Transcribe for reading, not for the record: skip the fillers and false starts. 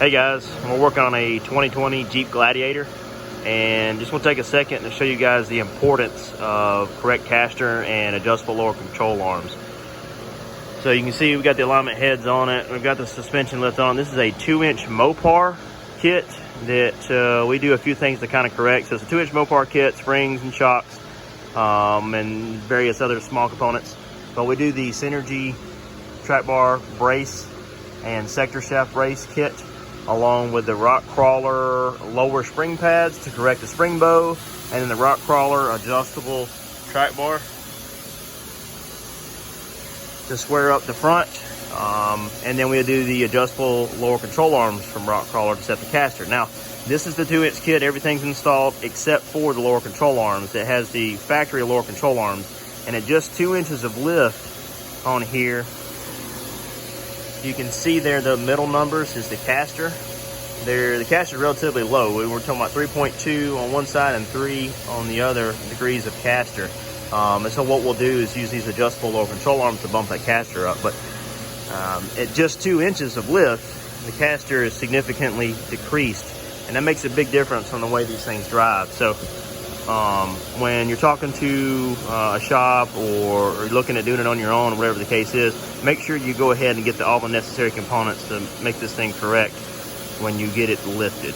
Hey guys, we're working on a 2020 Jeep Gladiator, and just want to take a second to show you guys the importance of correct caster and adjustable lower control arms. So you can see we've got the alignment heads on it, we've got the suspension lift on. This is a 2-inch Mopar kit that we do a few things to kind of correct. So it's a 2-inch Mopar kit, springs and shocks, and various other small components. But we do the Synergy track bar brace and sector shaft brace kit, along with the Rock Krawler lower spring pads to correct the spring bow, and then the Rock Krawler adjustable track bar to square up the front. And then we'll do the adjustable lower control arms from Rock Krawler to set the caster. Now, this is the 2-inch kit. Everything's installed except for the lower control arms. It has the factory lower control arms, and at just 2 inches of lift on here, you can see there the middle numbers is the caster. The caster is relatively low. We were talking about 3.2 on one side and 3 on the other degrees of caster. And so what we'll do is use these adjustable lower control arms to bump that caster up. But at just 2 inches of lift, the caster is significantly decreased, and that makes a big difference on the way these things drive. So when you're talking to a shop or looking at doing it on your own, or whatever the case is, make sure you go ahead and get all the necessary components to make this thing correct when you get it lifted.